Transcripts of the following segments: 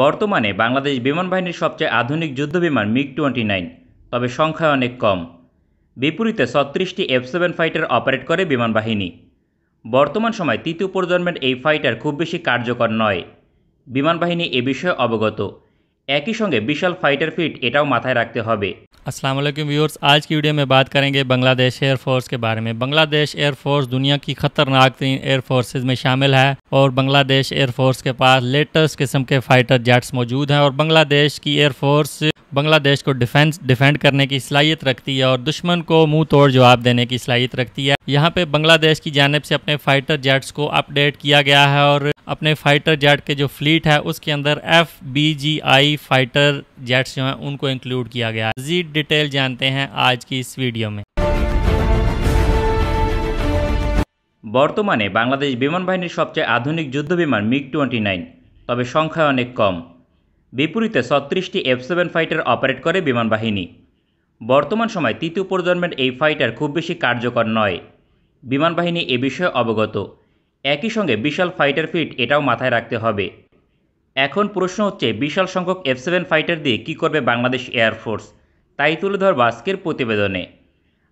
বর্তমানে বাংলাদেশ বিমান বাহিনীর সবচেয়ে আধুনিক যুদ্ধবিমান মিগ-29, তবে সংখ্যায় অনেক কম। বিপরীতে ৩৬টি F-7 ফাইটার অপারেট করে বিমান বাহিনী। বর্তমান সময়ে তৃতীয় প্রজন্মের এই ফাইটার খুব বেশি কার্যকর নয়। বিমান বাহিনী এ বিষয়ে অবগত। একই সঙ্গে বিশাল ফাইটার ফ্লিট এটাও মাথায় রাখতে হবে। अस्सलाम वालेकुम व्यूअर्स, आज की वीडियो में बात करेंगे बांग्लादेश एयरफोर्स के बारे में। बांग्लादेश एयरफोर्स दुनिया की ख़तरनाक तरीन एयरफोर्सेज में शामिल है और बांग्लादेश एयरफोर्स के पास लेटेस्ट किस्म के फाइटर जेट्स मौजूद हैं और बांग्लादेश की एयरफोर्स बांग्लादेश को डिफेंड करने की सलाहियत रखती है और दुश्मन को मुंह तोड़ जवाब देने की सलाहियत रखती है। यहाँ पे बांग्लादेश की जानिब से अपने फाइटर जेट्स को अपडेट किया गया है और अपने फाइटर जेट के जो फ्लीट है उसके अंदर FBGI फाइटर जेट्स जो हैं उनको इंक्लूड किया गया है। मज़ीद डिटेल जानते हैं आज की इस वीडियो में। বর্তমানে বাংলাদেশ বিমান বাহিনীর সবচেয়ে আধুনিক যুদ্ধবিমান মিগ-29, তবে সংখ্যায় অনেক কম। বিপরীতে ৩৬টি F-7 ফাইটার অপারেট করে বিমান বাহিনী। বর্তমান সময়ে তৃতীয় প্রজন্মের এই ফাইটার খুব বেশি কার্যকর নয়। বিমান বাহিনী এ বিষয়ে অবগত। একই সঙ্গে বিশাল ফাইটার ফ্লিট এটাও মাথায় রাখতে হবে। এখন প্রশ্ন হচ্ছে, বিশাল সংখ্যক F-7 ফাইটার দিয়ে কী করবে বাংলাদেশ এয়ারফোর্স, তাই তুলে ধরব আজকের প্রতিবেদনে।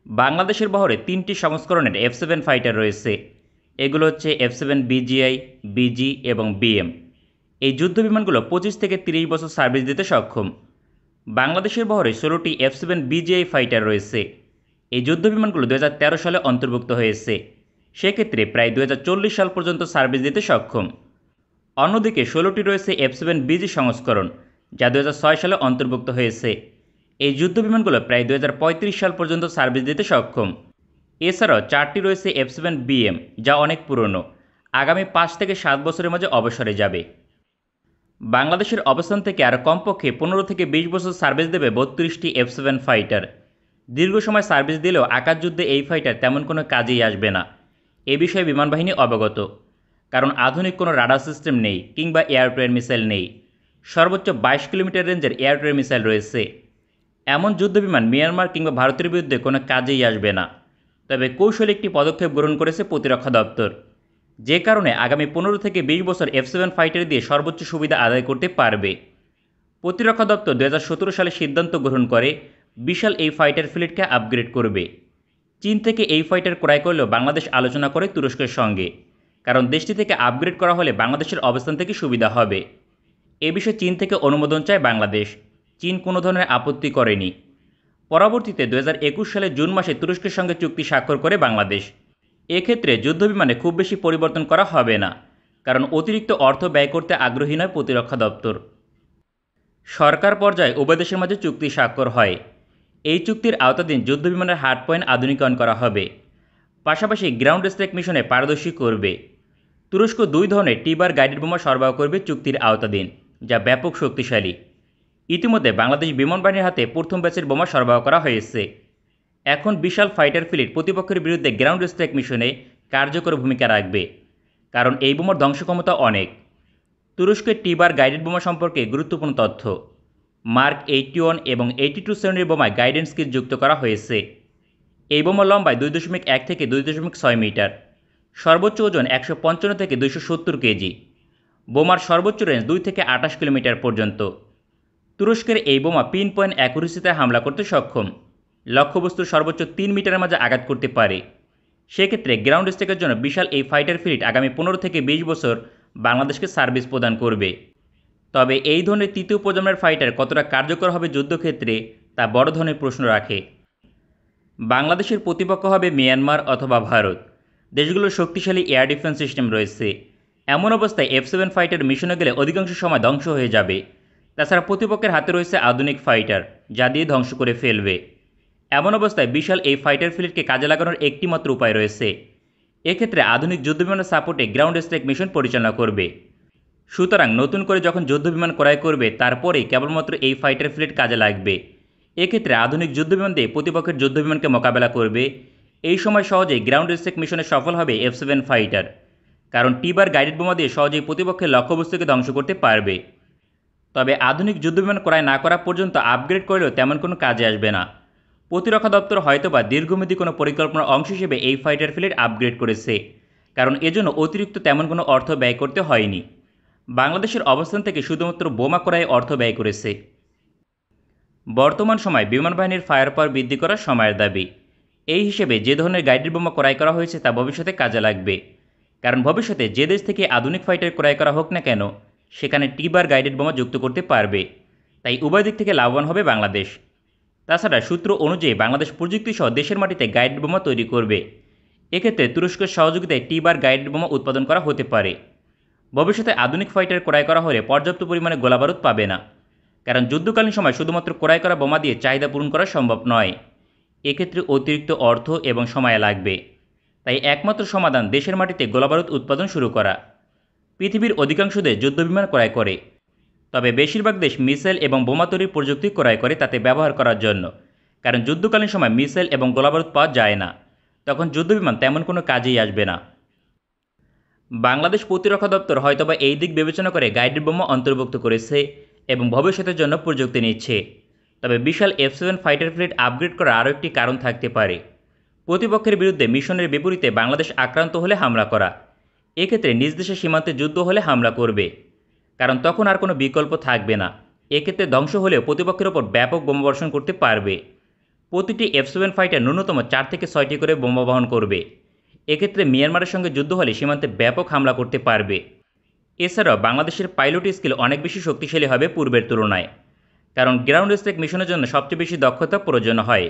বাংলাদেশের বহরে 3টি সংস্করণের F-7 ফাইটার রয়েছে। এগুলো হচ্ছে F-7BGI, BG এবং BM। এই যুদ্ধবিমানগুলো 25 থেকে 30 বছর সার্ভিস দিতে সক্ষম। বাংলাদেশের বহরে 16টি F-7BGI ফাইটার রয়েছে। এই যুদ্ধবিমানগুলো 2013 সালে অন্তর্ভুক্ত হয়েছে। সেক্ষেত্রে প্রায় 2040 সাল পর্যন্ত সার্ভিস দিতে সক্ষম। অন্যদিকে 16টি রয়েছে F-7BG সংস্করণ, যা 2006 সালে অন্তর্ভুক্ত হয়েছে। এই যুদ্ধবিমানগুলো প্রায় 2035 সাল পর্যন্ত সার্ভিস দিতে সক্ষম। এছাড়াও 4টি রয়েছে F-7BM, যা অনেক পুরনো, আগামী 5 থেকে 7 বছরের মাঝে অবসরে যাবে। বাংলাদেশের অবস্থান থেকে আরও কমপক্ষে 15 থেকে 20 বছর সার্ভিস দেবে 32টি F-7 ফাইটার। দীর্ঘ সময় সার্ভিস দিলেও আকাশযুদ্ধে এই ফাইটার তেমন কোনো কাজেই আসবে না। এ বিষয়ে বিমান বাহিনী অবগত, কারণ আধুনিক কোনো রাডার সিস্টেম নেই কিংবা এয়ার টু এয়ার মিসাইল নেই। সর্বোচ্চ 22 কিলোমিটার রেঞ্জের এয়ার টু এয়ার মিসাইল রয়েছে। এমন যুদ্ধবিমান মিয়ানমার কিংবা ভারতের বিরুদ্ধে কোনো কাজেই আসবে না। তবে কৌশলী একটি পদক্ষেপ গ্রহণ করেছে প্রতিরক্ষা দপ্তর, যে কারণে আগামী 15 থেকে 20 বছর F-7 ফাইটার দিয়ে সর্বোচ্চ সুবিধা আদায় করতে পারবে। প্রতিরক্ষা দপ্তর 2017 সালে সিদ্ধান্ত গ্রহণ করে বিশাল এই ফাইটার ফ্লিটকে আপগ্রেড করবে। চীন থেকে এই ফাইটার ক্রয় করলেও বাংলাদেশ আলোচনা করে তুরস্কের সঙ্গে, কারণ দেশটি থেকে আপগ্রেড করা হলে বাংলাদেশের অবস্থান থেকে সুবিধা হবে। এ বিষয়ে চীন থেকে অনুমোদন চায় বাংলাদেশ। চীন কোনো ধরনের আপত্তি করেনি। পরবর্তীতে 2021 সালের জুন মাসে তুরস্কের সঙ্গে চুক্তি স্বাক্ষর করে বাংলাদেশ। এক্ষেত্রে যুদ্ধবিমানে খুব বেশি পরিবর্তন করা হবে না, কারণ অতিরিক্ত অর্থ ব্যয় করতে আগ্রহী নয় প্রতিরক্ষা দপ্তর। সরকার পর্যায়ে উভয় দেশের মাঝে চুক্তি স্বাক্ষর হয়। এই চুক্তির আওতাধীন যুদ্ধবিমানের হার্ড পয়েন্ট আধুনিকায়ন করা হবে, পাশাপাশি গ্রাউন্ড স্ট্রাইক মিশনে পারদর্শী করবে। তুরস্ক 2 ধরনের টিবার গাইডেড বোমা সরবরাহ করবে চুক্তির আওতাধীন, যা ব্যাপক শক্তিশালী। ইতিমধ্যে বাংলাদেশ বিমান বাহিনীর হাতে প্রথম ব্যাচের বোমা সরবরাহ করা হয়েছে। এখন বিশাল ফাইটার ফ্লিট প্রতিপক্ষের বিরুদ্ধে গ্রাউন্ড স্ট্রাইক মিশনে কার্যকর ভূমিকা রাখবে, কারণ এই বোমার ধ্বংস ক্ষমতা অনেক। তুরস্কের টিবার গাইডেড বোমা সম্পর্কে গুরুত্বপূর্ণ তথ্য: মার্ক 81 এবং 82 শ্রেণীর বোমায় গাইডেন্স কিট যুক্ত করা হয়েছে। এই বোমা লম্বায় 2.1 থেকে 2.6 মিটার, সর্বোচ্চ ওজন 155 থেকে 270 কেজি। বোমার সর্বোচ্চ রেঞ্জ 2 থেকে 28 কিলোমিটার পর্যন্ত। তুরস্কের এই বোমা পিন পয়েন্ট অ্যাকুরেসিতে হামলা করতে সক্ষম, লক্ষ্যবস্তুর সর্বোচ্চ 3 মিটারের মাঝে আঘাত করতে পারে। সেক্ষেত্রে গ্রাউন্ড স্ট্রাইকের জন্য বিশাল এই ফাইটার ফ্লিট আগামী 15 থেকে 20 বছর বাংলাদেশকে সার্ভিস প্রদান করবে। তবে এই ধরনের তৃতীয় প্রজন্মের ফাইটার কতটা কার্যকর হবে যুদ্ধক্ষেত্রে, তা বড় ধরনের প্রশ্ন রাখে। বাংলাদেশের প্রতিপক্ষ হবে মিয়ানমার অথবা ভারত। দেশগুলোর শক্তিশালী এয়ার ডিফেন্স সিস্টেম রয়েছে। এমন অবস্থায় F-7 ফাইটার মিশনে গেলে অধিকাংশ সময় ধ্বংস হয়ে যাবে। তাছাড়া প্রতিপক্ষের হাতে রয়েছে আধুনিক ফাইটার, যা দিয়ে ধ্বংস করে ফেলবে। এমন অবস্থায় বিশাল এই ফাইটার ফ্লিটকে কাজে লাগানোর একটিমাত্র উপায় রয়েছে। এক্ষেত্রে আধুনিক যুদ্ধবিমানের সাপোর্টে গ্রাউন্ড স্ট্রাইক মিশন পরিচালনা করবে। সুতরাং নতুন করে যখন যুদ্ধবিমান ক্রয় করবে তারপরেই কেবলমাত্র এই ফাইটার ফ্লিট কাজে লাগবে। এক্ষেত্রে আধুনিক যুদ্ধবিমান দিয়ে প্রতিপক্ষের যুদ্ধবিমানকে মোকাবেলা করবে। এই সময় সহজেই গ্রাউন্ড স্ট্রাইক মিশনে সফল হবে F-7 ফাইটার, কারণ টিবার গাইডেড বোমা দিয়ে সহজেই প্রতিপক্ষের লক্ষ্যবস্তুকে ধ্বংস করতে পারবে। তবে আধুনিক যুদ্ধবিমান ক্রয় না করা পর্যন্ত আপগ্রেড করলেও তেমন কোনো কাজে আসবে না। প্রতিরক্ষা দপ্তর হয়তোবা দীর্ঘমেয়াদী কোনো পরিকল্পনার অংশ হিসেবে এই ফাইটার ফ্লিট আপগ্রেড করেছে, কারণ এজন্য অতিরিক্ত তেমন কোনো অর্থ ব্যয় করতে হয়নি। বাংলাদেশের অবস্থান থেকে শুধুমাত্র বোমা ক্রয়ে অর্থ ব্যয় করেছে। বর্তমান সময় বিমান বাহিনীর ফায়ার পাওয়ার বৃদ্ধি করা সময়ের দাবি। এই হিসেবে যে ধরনের গাইডেড বোমা ক্রয় করা হয়েছে তা ভবিষ্যতে কাজে লাগবে, কারণ ভবিষ্যতে যে দেশ থেকে আধুনিক ফাইটার ক্রয় করা হোক না কেন সেখানে টিবার গাইডেড বোমা যুক্ত করতে পারবে, তাই উভয় দিক থেকে লাভবান হবে বাংলাদেশ। তাছাড়া সূত্র অনুযায়ী বাংলাদেশ প্রযুক্তিসহ দেশের মাটিতে গাইডেড বোমা তৈরি করবে। এক্ষেত্রে তুরস্কের সহযোগিতায় টিবার গাইডেড বোমা উৎপাদন করা হতে পারে। ভবিষ্যতে আধুনিক ফাইটার ক্রয় করা হলে পর্যাপ্ত পরিমাণে গোলাবারুদ পাবে না, কারণ যুদ্ধকালীন সময় শুধুমাত্র ক্রয় করা বোমা দিয়ে চাহিদা পূরণ করা সম্ভব নয়। এক্ষেত্রে অতিরিক্ত অর্থ এবং সময় লাগবে, তাই একমাত্র সমাধান দেশের মাটিতে গোলাবারুদ উৎপাদন শুরু করা। পৃথিবীর অধিকাংশ দেশ যুদ্ধবিমান ক্রয় করে, তবে বেশিরভাগ দেশ মিসাইল এবং বোমা তৈরির প্রযুক্তি ক্রয় করে তাতে ব্যবহার করার জন্য, কারণ যুদ্ধকালীন সময় মিসাইল এবং গোলাবারুদ পাওয়া যায় না, তখন যুদ্ধবিমান তেমন কোনো কাজেই আসবে না। বাংলাদেশ প্রতিরক্ষা দপ্তর হয়তোবা এই দিক বিবেচনা করে গাইডেড বোমা অন্তর্ভুক্ত করেছে এবং ভবিষ্যতের জন্য প্রযুক্তি নিচ্ছে। তবে বিশাল F-7 ফাইটার ফ্লিট আপগ্রেড করার আরও একটি কারণ থাকতে পারে, প্রতিপক্ষের বিরুদ্ধে মিশনের বিপরীতে বাংলাদেশ আক্রান্ত হলে হামলা করা। এক্ষেত্রে নিজ দেশের সীমান্তে যুদ্ধ হলে হামলা করবে, কারণ তখন আর কোনো বিকল্প থাকবে না। এক্ষেত্রে ধ্বংস হলেও প্রতিপক্ষের ওপর ব্যাপক বোমা বর্ষণ করতে পারবে। প্রতিটি F-7 ফাইটার ন্যূনতম 4 থেকে 6টি করে বোমা বহন করবে। এক্ষেত্রে মিয়ানমারের সঙ্গে যুদ্ধ হলে সীমান্তে ব্যাপক হামলা করতে পারবে। এছাড়াও বাংলাদেশের পাইলট স্কিল অনেক বেশি শক্তিশালী হবে পূর্বের তুলনায়, কারণ গ্রাউন্ড স্ট্রাইক মিশনের জন্য সবচেয়ে বেশি দক্ষতা প্রয়োজন হয়।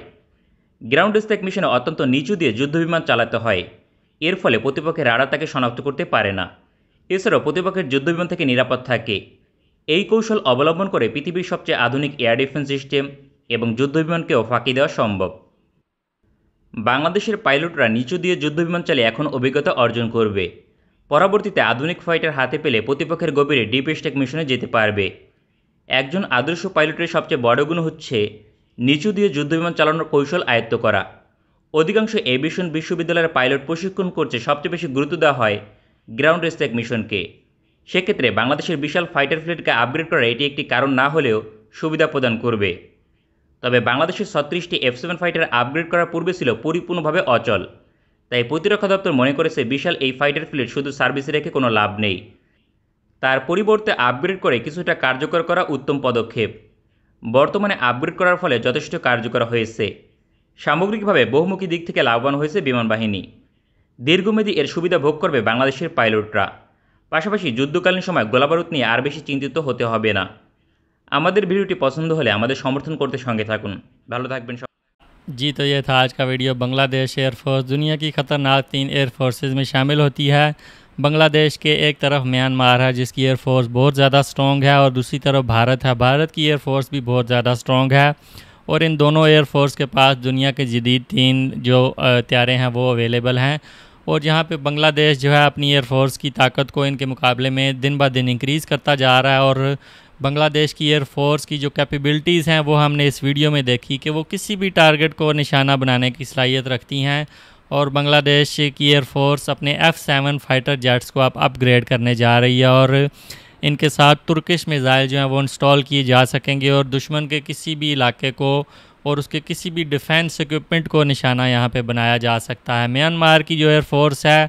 গ্রাউন্ড স্ট্রাইক মিশনে অত্যন্ত নিচু দিয়ে যুদ্ধবিমান চালাতে হয়, এর ফলে প্রতিপক্ষের রাডার তাকে শনাক্ত করতে পারে না। এছাড়াও প্রতিপক্ষের যুদ্ধবিমান থেকে নিরাপদ থাকে। এই কৌশল অবলম্বন করে পৃথিবীর সবচেয়ে আধুনিক এয়ার ডিফেন্স সিস্টেম এবং যুদ্ধবিমানকেও ফাঁকি দেওয়া সম্ভব। বাংলাদেশের পাইলটরা নিচু দিয়ে যুদ্ধবিমান চালিয়ে এখন অভিজ্ঞতা অর্জন করবে। পরবর্তীতে আধুনিক ফাইটার হাতে পেলে প্রতিপক্ষের গভীরে ডিপ স্ট্রাইক মিশনে যেতে পারবে। একজন আদর্শ পাইলটের সবচেয়ে বড় গুণ হচ্ছে নিচু দিয়ে যুদ্ধবিমান চালানোর কৌশল আয়ত্ত করা। অধিকাংশ এভিয়েশন বিশ্ববিদ্যালয়ের পাইলট প্রশিক্ষণ করছে সবচেয়ে বেশি গুরুত্ব দেওয়া হয় গ্রাউন্ড স্ট্রাইক মিশনকে। সেক্ষেত্রে বাংলাদেশের বিশাল ফাইটার ফ্লিটকে আপগ্রেড করা এটি একটি কারণ না হলেও সুবিধা প্রদান করবে। তবে বাংলাদেশের 36টি F-7 ফাইটার আপগ্রেড করার পূর্বে ছিল পরিপূর্ণভাবে অচল, তাই প্রতিরক্ষা দপ্তর মনে করেছে বিশাল এই ফাইটার ফ্লিট শুধু সার্ভিসে রেখে কোনো লাভ নেই। তার পরিবর্তে আপগ্রেড করে কিছুটা কার্যকর করা উত্তম পদক্ষেপ। বর্তমানে আপগ্রেড করার ফলে যথেষ্ট কার্যকর হয়েছে। সামগ্রিকভাবে বহুমুখী দিক থেকে লাভবান হয়েছে বিমান বাহিনী। দীর্ঘমেয়াদী এর সুবিধা ভোগ করবে বাংলাদেশের পাইলটরা। পাশাপাশি যুদ্ধকালীন সময় গোলাবারুদ নিয়ে আর বেশি চিন্তিত হতে হবে না। আমাদের ভিডিওটি পছন্দ হলে আমাদের সমর্থন করতে সঙ্গে থাকুন। ভালো থাকবেন। जी, तो ये था आज का वीडियो। बांग्लादेश एयरफोर्स दुनिया की ख़तरनाक 3 एयरफोर्सेस में शामिल होती है। बांग्लादेश के एक तरफ म्यांमार है जिसकी एयरफोर्स बहुत ज़्यादा स्ट्रॉन्ग है, और दूसरी तरफ भारत है। भारत की एयरफोर्स भी बहुत ज़्यादा स्ट्रॉन्ग है, और इन दोनों एयरफोर्स के पास दुनिया के जदीद 3 जो हथियारें हैं वो अवेलेबल हैं। और यहाँ पे बांग्लादेश जो है अपनी एयरफोर्स की ताकत को इनके मुकाबले में दिन ब दिन इंक्रीज़ करता जा रहा है। और बांग्लादेश की एयरफोर्स की जो कैपेबिलिटीज़ हैं वो हमने इस वीडियो में देखी कि वो किसी भी टारगेट को निशाना बनाने की सलाहियत रखती हैं। और बांग्लादेश की एयरफोर्स अपने F-7 फाइटर जेट्स को अब अपग्रेड करने जा रही है, और इनके साथ तुर्किश मिसाइल जो हैं वो इंस्टॉल किए जा सकेंगे, और दुश्मन के किसी भी इलाके को और उसके किसी भी डिफेंस इक्विपमेंट को निशाना यहाँ पे बनाया जा सकता है। म्यांमार की जो एयरफोर्स है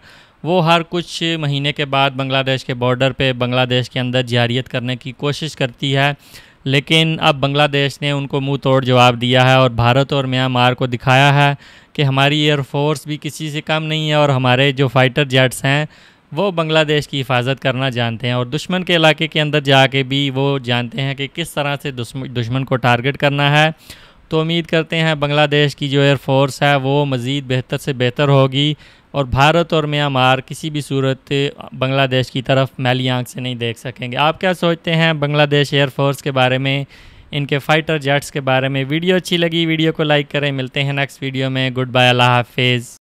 वो हर कुछ महीने के बाद बांग्लादेश के बॉर्डर पे बांग्लादेश के अंदर जारियत करने की कोशिश करती है, लेकिन अब बांग्लादेश ने उनको मुंह तोड़ जवाब दिया है और भारत और म्यांमार को दिखाया है कि हमारी एयरफोर्स भी किसी से कम नहीं है, और हमारे जो फाइटर जेट्स हैं वो बांग्लादेश की हिफाजत करना जानते हैं, और दुश्मन के इलाके के अंदर जाके भी वो जानते हैं कि किस तरह से दुश्मन को टारगेट करना है। तो उम्मीद करते हैं बांग्लादेश की जो एयरफोर्स है वो मज़ीद बेहतर से बेहतर होगी, और भारत और म्यांमार किसी भी सूरत बांग्लादेश की तरफ मैली आंख से नहीं देख सकेंगे। आप क्या सोचते हैं बांग्लादेश एयरफोर्स के बारे में, इनके फाइटर जेट्स के बारे में? वीडियो अच्छी लगी वीडियो को लाइक करें। मिलते हैं नेक्स्ट वीडियो में। गुड बाय, अल्लाह हाफिज़।